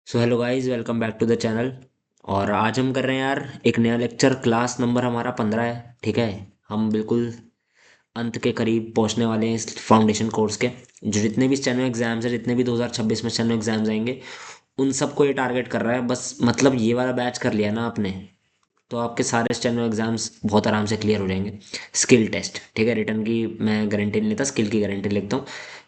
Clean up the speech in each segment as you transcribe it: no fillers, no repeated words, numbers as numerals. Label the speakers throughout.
Speaker 1: So hello guys, welcome back to the channel. और आज हम कर रहे हैं यार एक नया लेक्चर। क्लास नंबर हमारा 15 है। ठीक है, हम बिल्कुल अंत के करीब पहुंचने वाले हैं इस फाउंडेशन कोर्स के। जो जितने भी स्टेनो एग्जाम्स हैं, जितने भी 2026 में स्टेनो एग्जाम्स आएंगे, उन सबको ये टारगेट कर रहा है। बस मतलब ये वाला बैच कर लिया ना आपने, तो आपके सारे स्टेनो एग्जाम्स बहुत आराम से क्लियर हो जाएंगे। स्किल टेस्ट, ठीक है, रिटर्न की मैं गारंटी नहीं लेता, स्किल की गारंटी लेता हूँ,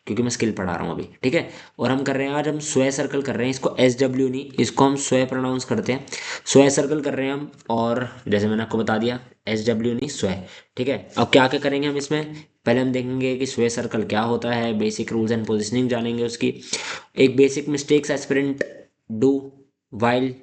Speaker 1: क्योंकि मैं स्किल पढ़ा रहा हूँ अभी। ठीक है, और हम कर रहे हैं आज, हम स्वय सर्कल कर रहे हैं। इसको एस डब्ल्यू नहीं, इसको हम स्वय प्रोनाउंस करते हैं। स्वय सर्कल कर रहे हैं हम, और जैसे मैंने आपको बता दिया, एस डब्ल्यू नहीं, स्वय। ठीक है, अब क्या क्या करेंगे हम इसमें। पहले हम देखेंगे कि स्वय सर्कल क्या होता है, बेसिक रूल्स एंड पोजिशनिंग जानेंगे उसकी। एक basic mistakes aspirant do while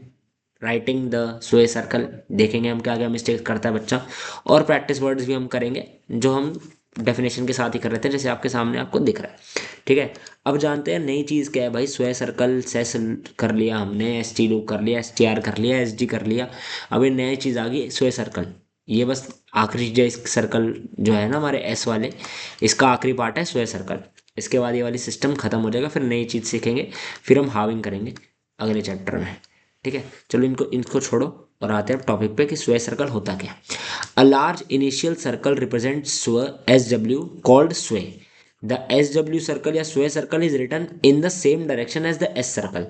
Speaker 1: writing the स्वय सर्कल, देखेंगे हम क्या क्या मिस्टेक्स करता है बच्चा। और प्रैक्टिस वर्ड्स भी हम करेंगे, जो हम डेफिनेशन के साथ ही कर रहे थे, जैसे आपके सामने आपको दिख रहा है। ठीक है, अब जानते हैं नई चीज़ क्या है भाई। स्वय सर्कल सेस कर लिया हमने, एस टी लूप कर लिया, एस टी आर कर लिया, एस डी कर लिया। अब ये नई चीज़ आ गई स्वय सर्कल। ये बस आखिरी जो इस सर्कल जो है ना हमारे एस वाले, इसका आखिरी पार्ट है स्वय सर्कल। इसके बाद ये वाली सिस्टम खत्म हो जाएगा, फिर नई चीज़ सीखेंगे। फिर हम हाविंग करेंगे अगले चैप्टर में। ठीक है, चलो इनको इनको छोड़ो और आते हैं टॉपिक पे कि स्वय सर्कल होता क्या। A large initial circle represent स्व एस डब्ल्यू कॉल्ड स्वय। द एस डब्ल्यू सर्कल या स्वय circle is written in the same direction as the S circle.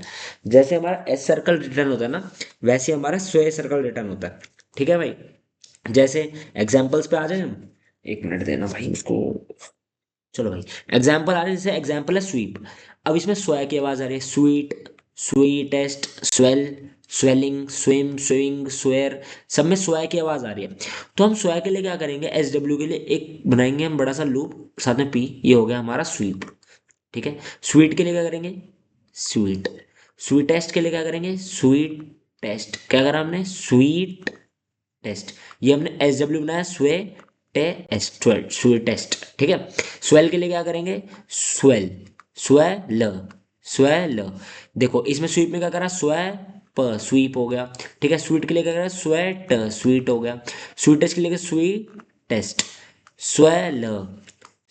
Speaker 1: जैसे हमारा एस सर्कल रिटर्न होता है ना, वैसे हमारा स्वय सर्कल रिटर्न होता है। ठीक है भाई, जैसे एग्जाम्पल्स पे आ जाए हम। एक मिनट देना भाई उसको। चलो भाई, एग्जाम्पल आ रहे हैं, जैसे एग्जाम्पल है स्वीप। अब इसमें स्वय की आवाज आ रही है, sweet, sweetest, swell, swelling, swim, swing, swear, सब में स्वय की आवाज आ रही है। तो हम स्वय के लिए क्या करेंगे, एस डब्ल्यू के लिए एक बनाएंगे हम बड़ा सा लूप, साथ में पी, ये हो गया हमारा स्वीप। ठीक है, स्वीट के लिए क्या करेंगे, स्वीट। स्वीटेस्ट के लिए क्या करेंगे, स्वीट टेस्ट। क्या करा हमने, स्वीट टेस्ट। ये हमने एस डब्ल्यू बनाया, स्वे टेस्ट, स्वेल टेस्ट। ठीक है, स्वेल के लिए क्या करेंगे, स्वेल, स्वेल, स्वेल। देखो इसमें स्वीप में क्या करा, स्वे प स्वीप हो गया। ठीक है, स्वीट के लिए क्या करा, स्वेट स्वीट हो गया। स्वीटेस्ट के लिए sweet taste, swell,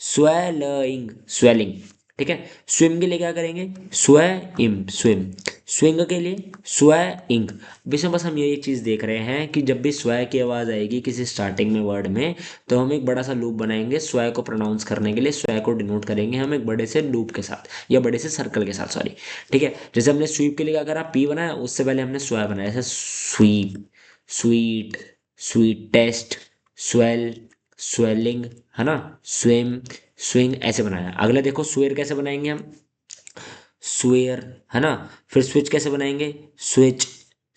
Speaker 1: swelling, swelling. ठीक है, स्विम के लिए क्या करेंगे, स्विम, स्विम। स्विंग के लिए स्विंग। इसमें बस हम ये चीज़ देख रहे हैं कि जब भी स्व की आवाज़ आएगी किसी स्टार्टिंग में वर्ड में, तो हम एक बड़ा सा लूप बनाएंगे स्व को प्रोनाउंस करने के लिए। स्व को डिनोट करेंगे हम एक बड़े से लूप के साथ, या बड़े से सर्कल के साथ, सॉरी। ठीक है, जैसे हमने स्वीप के लिए क्या करा, पी बनाया, उससे पहले हमने स्व बनाया, जैसे sweep, sweet, sweetest, swell, swelling, है ना, स्विम, स्विंग, ऐसे बनाया। अगला देखो स्वेयर कैसे बनाएंगे हम, स्वेयर, है ना। फिर स्विच कैसे बनाएंगे, स्विच,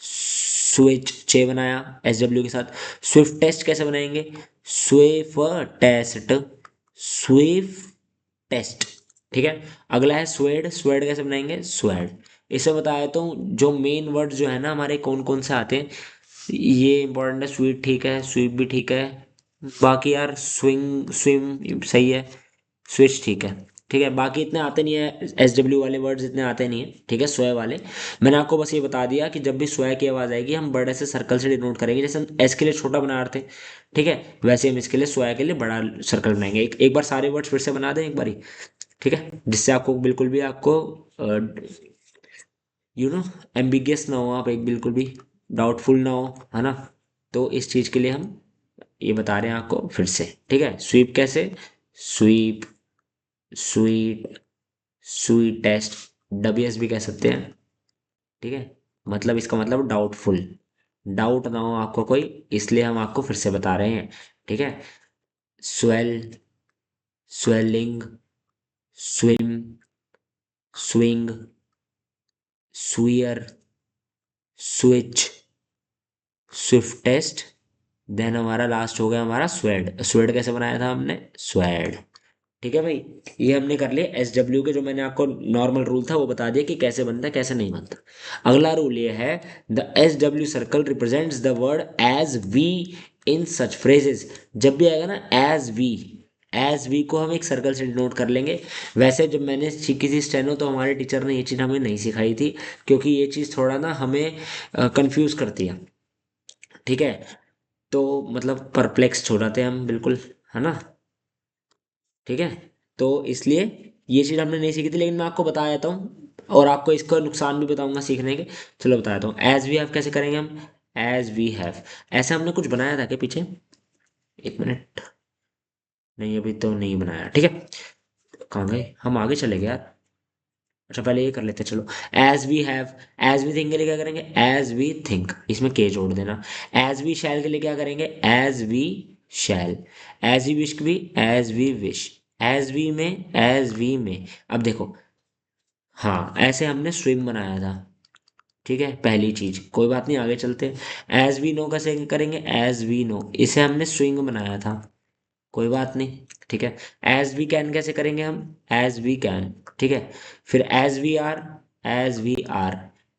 Speaker 1: स्विच चे बनाया एस डब्ल्यू के साथ। स्विफ्ट टेस्ट कैसे बनाएंगे, स्विफ टेस्ट, स्विफ टेस्ट। ठीक है, अगला है स्वेड। स्वेड कैसे बनाएंगे, स्वेड। इसे बता देता हूँ, जो मेन वर्ड जो है ना हमारे कौन कौन से आते हैं, ये इंपॉर्टेंट है। स्वीट ठीक है, स्वीप भी ठीक है, बाकी यार स्विंग, स्विम सही है, स्विच ठीक है। ठीक है, बाकी इतने आते नहीं है, एस डब्ल्यू वाले वर्ड्स इतने आते नहीं है। ठीक है, स्वय वाले मैंने आपको बस ये बता दिया कि जब भी स्वय की आवाज़ आएगी हम बड़े से सर्कल से डिनोट करेंगे। जैसे हम एस के लिए छोटा बना रहे थे, ठीक है, वैसे हम इसके लिए स्वय के लिए बड़ा सर्कल बनाएंगे। एक बार सारे वर्ड्स फिर से बना दें एक बारी, ठीक है, जिससे आपको बिल्कुल भी आपको यू नो एम्बिगियस ना हो, आप एक बिल्कुल भी डाउटफुल ना हो, है ना। तो इस चीज़ के लिए हम ये बता रहे हैं आपको फिर से। ठीक है, स्वीप कैसे, sweep, sweet, sweetest, WS भी कह सकते हैं। ठीक है, मतलब इसका मतलब डाउटफुल, डाउट ना हो आपको कोई, इसलिए हम आपको फिर से बता रहे हैं। ठीक है, swell, swelling, swim, swing, swear, switch, swiftest, then हमारा लास्ट हो गया हमारा स्वेड। स्वेड कैसे बनाया था हमने, स्वेड। ठीक है भाई, ये हमने कर लिया एस डब्ल्यू के, जो मैंने आपको नॉर्मल रूल था वो बता दिया कि कैसे बनता है कैसे नहीं बनता। अगला रूल ये है, the S W circle represents the word as we in such phrases. जब भी आएगा ना एज वी, एज वी को हम एक सर्कल से डिनोट कर लेंगे। वैसे जब मैंने सीखी थी स्टेनो, तो हमारे टीचर ने ये चीज़ हमें नहीं सिखाई थी, क्योंकि ये चीज़ थोड़ा ना हमें कंफ्यूज करती है। ठीक है, तो मतलब परप्लेक्स हो जाते हैं हम बिल्कुल, है ना। ठीक है, तो इसलिए ये चीज़ हमने नहीं सीखी थी, लेकिन मैं आपको बता देता हूँ। और आपको इसका नुकसान भी बताऊंगा सीखने के। चलो बताता हूँ। एज वी हैव कैसे करेंगे हम? एज वी हैव, ऐसे हमने कुछ बनाया था क्या पीछे? एक मिनट, नहीं अभी तो नहीं बनाया, ठीक है। कहाँ गए हम, आगे चले गए यार। अच्छा पहले ये कर लेते हैं, चलो। As we have, as we think के लिए क्या करेंगे? एज वी थिंक, इसमें के जोड़ देना। एज वी शैल के लिए क्या करेंगे? As we shall. As we wish भी as we wish. As we may, as we may. अब देखो, हाँ ऐसे हमने स्विम बनाया था, ठीक है, पहली चीज। कोई बात नहीं, आगे चलते हैं। एज वी नो कैसे करेंगे? एज वी नो, इसे हमने स्विंग बनाया था, कोई बात नहीं, ठीक है। एज वी कैन कैसे करेंगे हम? एज वी कैन, ठीक है। फिर as we are, as we are.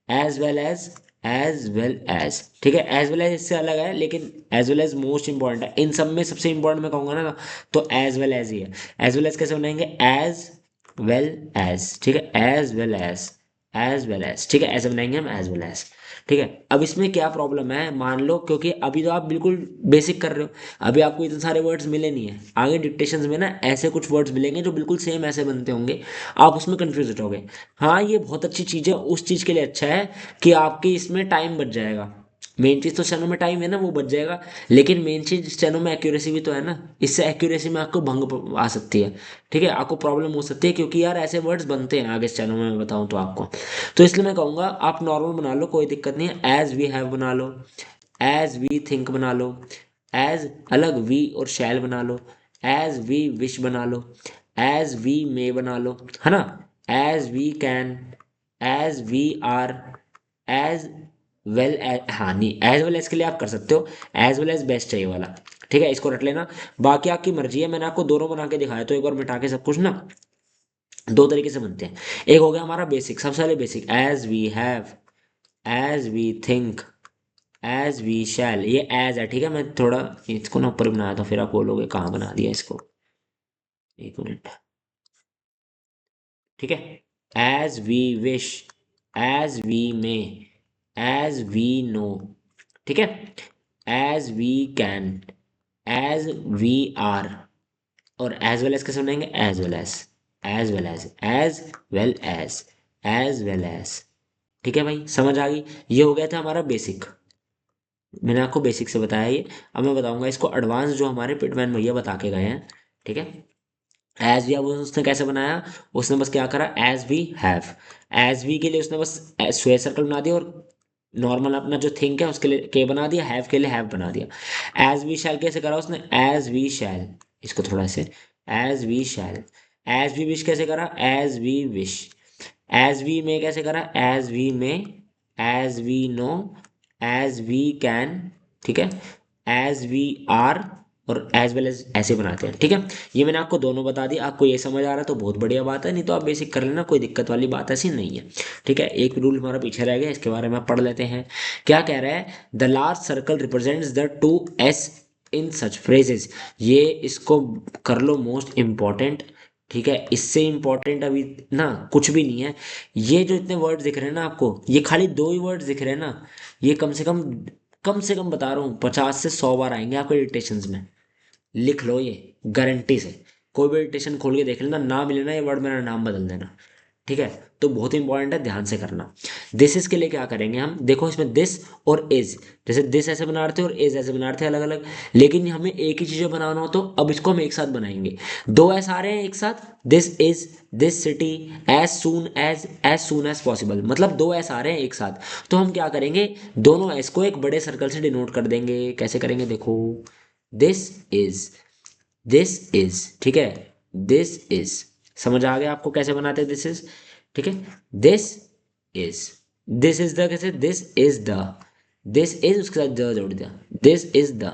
Speaker 1: As well as well as, ठीक है। एज वेल एज इससे अलग है, लेकिन as well as most important है इन सब में। सबसे इंपॉर्टेंट मैं कहूंगा ना, तो एज वेल एज ही है। एज वेल एज कैसे बनाएंगे? एज वेल एज, ठीक है। As well as well as, ठीक है, ऐसे बनाएंगे हम, एज वेल एज, ठीक है। अब इसमें क्या प्रॉब्लम है, मान लो, क्योंकि अभी तो आप बिल्कुल बेसिक कर रहे हो, अभी आपको इतने सारे वर्ड्स मिले नहीं है। आगे डिक्टेशंस में ना ऐसे कुछ वर्ड्स मिलेंगे जो बिल्कुल सेम ऐसे बनते होंगे, आप उसमें कंफ्यूज हो जाओगे। हाँ ये बहुत अच्छी चीज़ है, उस चीज़ के लिए अच्छा है कि आपकी इसमें टाइम बच जाएगा। मेन चीज़ तो स्टेनो में टाइम है ना, वो बच जाएगा। लेकिन मेन चीज़ स्टेनो में एक्यूरेसी भी तो है ना, इससे एक्यूरेसी में आपको भंग आ सकती है, ठीक है, आपको प्रॉब्लम हो सकती है, क्योंकि यार ऐसे वर्ड्स बनते हैं आगे स्टेनो में, मैं बताऊँ तो आपको। तो इसलिए मैं कहूँगा आप नॉर्मल बना लो, कोई दिक्कत नहीं है। एज वी हैव बना लो, एज वी थिंक बना लो, एज अलग वी और शैल बना लो, एज वी विश बना लो, एज वी मे बना लो, है ना। As we can, as we are, as well as, हाँ नहीं, एज वेल एज के लिए आप कर सकते हो। एज वेल एज बेस्ट है ये वाला, ठीक है, इसको रट लेना। बाकी आपकी मर्जी है, मैंने आपको दोनों बना के दिखाया, तो एक बार मिटा के सब कुछ ना, दो तरीके से बनते हैं। एक हो गया हमारा बेसिक, सबसे पहले basic, as we have, as we think, as we shall. ये एज है, ठीक है, मैं थोड़ा इसको ना ऊपर बनाया था, फिर आप बोलोगे कहाँ बना दिया इसको। एक मिनट, ठीक है। As we wish, as we may, as we know, ठीक है। As we can, as we are. और एज वेल एज कैसे बनाएंगे? As well as, as well as well as well as, ठीक है भाई, समझ आ गई। ये हो गया था हमारा बेसिक, मैंने आपको बेसिक से बताया ये। अब मैं बताऊंगा इसको एडवांस, जो हमारे पिटमैन भैया बता के गए हैं, ठीक है। एज वी हैव उसने कैसे बनाया? उसने बस क्या करा, as we have, as we के लिए उसने बस स्क्वायर सर्कल बना दिया, और नॉर्मल अपना जो थिंक है उसके लिए के बना दिया, हैव के लिए हैव बना दिया। एज वी शैल कैसे करा उसने? एज वी शैल, इसको थोड़ा से, as we shall. As we wish कैसे करा? As we wish. As we may कैसे करा? As we may, as we know, as we can, ठीक है, एज वी आर, और एज वेल एज ऐसे बनाते हैं, ठीक है। ये मैंने आपको दोनों बता दी, आपको ये समझ आ रहा है तो बहुत बढ़िया बात है, नहीं तो आप बेसिक कर लेना, कोई दिक्कत वाली बात ऐसी नहीं है, ठीक है। एक रूल हमारा पीछे रह गया, इसके बारे में पढ़ लेते हैं। क्या कह रहा है? The large circle represents the two S in such phrases. ये इसको कर लो मोस्ट इम्पॉर्टेंट, ठीक है। इससे इम्पोर्टेंट अभी ना कुछ भी नहीं है। ये जो इतने वर्ड दिख रहे हैं ना आपको, ये खाली दो ही वर्ड दिख रहे हैं ना, ये कम से कम बता रहा हूँ 50 से 100 बार आएंगे आपके डिक्टेशंस में। लिख लो ये, गारंटी से। कोई भी डिक्टेशन खोल के देख लेना, ना मिले ना ये वर्ड, मेरा नाम बदल देना, ठीक है। तो बहुत इंपॉर्टेंट है, ध्यान से करना। दिस इज के लिए क्या करेंगे हम? देखो इसमें दिस और इज, जैसे दिस ऐसे बना रहे थे और इज ऐसे बना रहे थे अलग अलग, लेकिन हमें एक ही चीज़ें बनाना हो, तो अब इसको हम एक साथ बनाएंगे। दो एस आ रहे हैं एक साथ, this is, this city, as soon as possible, मतलब दो एस आ रहे हैं एक साथ। तो हम क्या करेंगे, दोनों एस को एक बड़े सर्कल से डिनोट कर देंगे। कैसे करेंगे? देखो, दिस इज, दिस इज, ठीक है, दिस इज। समझ आ गया आपको कैसे बनाते हैं दिस इज, ठीक है। This is, this is the कैसे? This is the, this is उसके साथ द जोड़ दिया, this is the.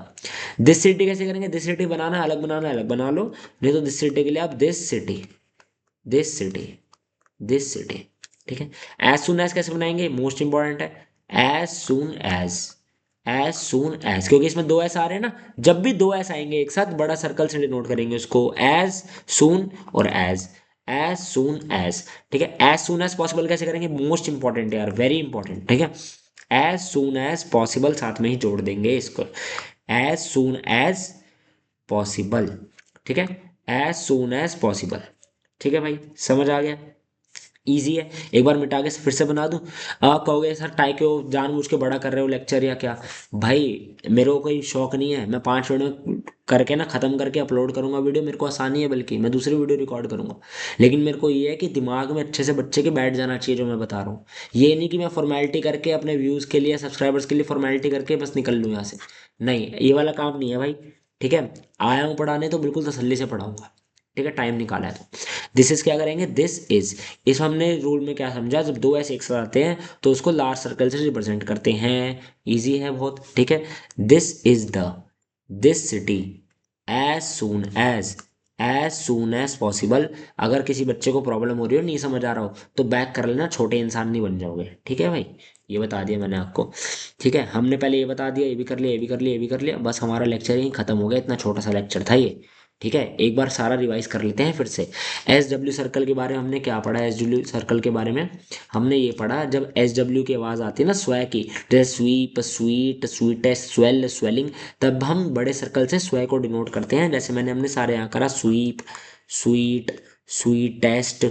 Speaker 1: This city कैसे करेंगे? दिस सिटी बनाना है अलग बना लो, नहीं तो दिस सिटी के लिए आप this city, this city, this city, ठीक है। एज सुन एज कैसे बनाएंगे? मोस्ट इंपॉर्टेंट है, एज सून एज, क्योंकि इसमें दो एस आ रहे हैं ना, जब भी दो एस आएंगे एक साथ बड़ा सर्कल से डिनोट करेंगे उसको, एज सून और एज सून एज, ठीक है। एज सून एज पॉसिबल कैसे करेंगे? मोस्ट इंपॉर्टेंट यार, वेरी इंपॉर्टेंट, ठीक है। एज सून एज पॉसिबल साथ में ही जोड़ देंगे इसको, एज सून एज पॉसिबल, ठीक है, एज सून एज पॉसिबल, ठीक है भाई, समझ आ गया। इजी है, एक बार मिटा के फिर से बना दूं। कहोगे सर टाई क्यों जानबूझ के बड़ा कर रहे हो लेक्चर या क्या? भाई मेरे को कोई शौक नहीं है, मैं 5 मिनट में करके ना खत्म करके अपलोड करूंगा वीडियो, मेरे को आसानी है, बल्कि मैं दूसरी वीडियो रिकॉर्ड करूंगा। लेकिन मेरे को ये है कि दिमाग में अच्छे से बच्चे के बैठ जाना चाहिए जो मैं बता रहा हूँ। ये नहीं कि मैं फॉर्मेलिटी करके अपने व्यूज़ के लिए सब्सक्राइबर्स के लिए फॉर्मेलिटी करके बस निकल लूँ यहाँ से। नहीं, ये वाला काम नहीं है भाई। ठीक है, आया हूँ पढ़ाने तो बिल्कुल तसल्ली से पढ़ाऊंगा। ठीक है, टाइम निकाला है तो। दिस इज क्या करेंगे, दिस इज। इस हमने रूल में क्या समझा, जब दो ऐसे एक साथ आते हैं तो उसको लार्ज सर्कल से रिप्रेजेंट करते हैं। इजी है बहुत। ठीक है, this is the, this city, as soon as possible. अगर किसी बच्चे को प्रॉब्लम हो रही हो, नहीं समझ आ रहा हो, तो बैक कर लेना, छोटे इंसान नहीं बन जाओगे। ठीक है भाई, ये बता दिया मैंने आपको। ठीक है, हमने पहले ये बता दिया, ये भी कर लिया, ये भी कर लिया, ये भी कर लिया, बस हमारा लेक्चर यहीं खत्म हो गया। इतना छोटा सा लेक्चर था ये। ठीक है, एक बार सारा रिवाइज कर लेते हैं फिर से। एस डब्ल्यू सर्कल के बारे में हमने क्या पढ़ा? एस डब्ल्यू सर्कल के बारे में हमने ये पढ़ा, जब एस डब्ल्यू की आवाज़ आती है ना स्वै की, जैसे sweep, sweet, sweetest, swell, swelling, तब हम बड़े सर्कल से स्वै को डिनोट करते हैं। जैसे हमने सारे यहाँ करा, स्वीप, स्वीट, स्वीटेस्ट,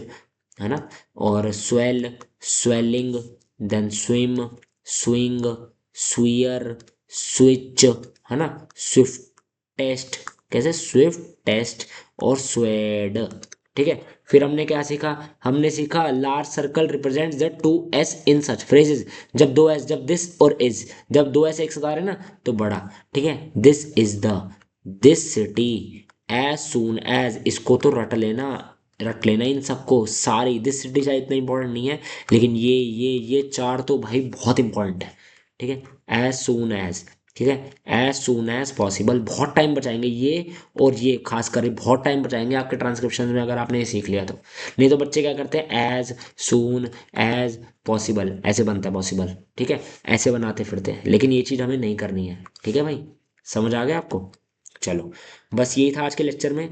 Speaker 1: है ना, और swell, swelling, then swim, swing, swear, switch, है ना, स्विफ्ट टेस्ट, कैसे स्विफ्ट टेस्ट, और स्वेड। ठीक है, फिर हमने क्या सीखा? हमने सीखा large circle represents the two S in such phrases. जब दो एस, जब दिस और इज, जब दो एस एक साथ आ रहे हैं ना तो बड़ा। ठीक है, this is the, this city, as soon as, इसको तो रट लेना इन सबको सारी। दिस सिटी शायद इतना इंपॉर्टेंट नहीं है, लेकिन ये चार तो भाई बहुत इंपॉर्टेंट है। ठीक है, एज सून एज। ठीक है, एज सून एज पॉसिबल, बहुत टाइम बचाएंगे ये, और ये खास कर बहुत टाइम बचाएंगे आपके ट्रांसक्रिप्शन में अगर आपने ये सीख लिया तो। नहीं तो बच्चे क्या करते हैं, एज सून एज पॉसिबल ऐसे बनता है पॉसिबल। ठीक है, ऐसे बनाते फिरते हैं, लेकिन ये चीज़ हमें नहीं करनी है। ठीक है भाई, समझ आ गया आपको? चलो, बस यही था आज के लेक्चर में।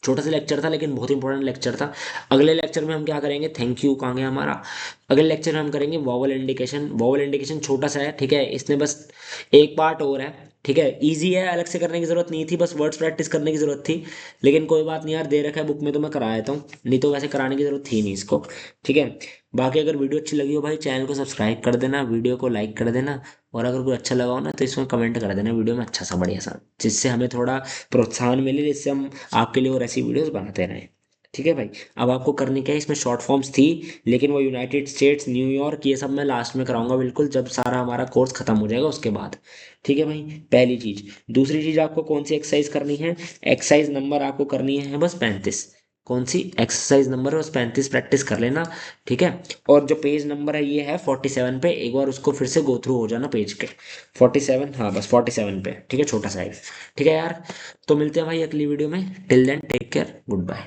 Speaker 1: छोटा सा लेक्चर था लेकिन बहुत इंपॉर्टेंट लेक्चर था। अगले लेक्चर में हम क्या करेंगे, थैंक यू कहाँ गया हमारा? अगले लेक्चर में हम करेंगे वॉवल इंडिकेशन। वॉवल इंडिकेशन छोटा सा है, ठीक है, इसमें बस एक पार्ट और है। ठीक है, इजी है, अलग से करने की जरूरत नहीं थी, बस वर्ड्स प्रैक्टिस करने की जरूरत थी। लेकिन कोई बात नहीं यार, दे रखा है बुक में तो मैं करा देता हूँ, नहीं तो वैसे कराने की जरूरत थी नहीं इसको। ठीक है, बाकी अगर वीडियो अच्छी लगी हो भाई, चैनल को सब्सक्राइब कर देना, वीडियो को लाइक कर देना, और अगर कोई अच्छा लगा हो ना तो इसमें कमेंट कर देना वीडियो में अच्छा सा बढ़िया सा, जिससे हमें थोड़ा प्रोत्साहन मिले, जिससे हम आपके लिए और ऐसी वीडियोस बनाते रहें। ठीक है भाई, अब आपको करनी क्या है, इसमें शॉर्ट फॉर्म्स थी, लेकिन वो यूनाइटेड स्टेट्स, न्यूयॉर्क, ये सब मैं लास्ट में कराऊंगा बिल्कुल, जब सारा हमारा कोर्स खत्म हो जाएगा उसके बाद। ठीक है भाई, पहली चीज। दूसरी चीज, आपको कौन सी एक्सरसाइज करनी है? एक्सरसाइज नंबर आपको करनी है बस 35। कौन सी एक्सरसाइज नंबर है? बस 35 प्रैक्टिस कर लेना। ठीक है, और जो पेज नंबर है ये है 47 पे, एक बार उसको फिर से गो थ्रू हो जाना पेज के। 47, हाँ बस 47 पे। ठीक है, छोटा सा है। ठीक है यार, तो मिलते हैं भाई अगली वीडियो में। Till then take care, good bye.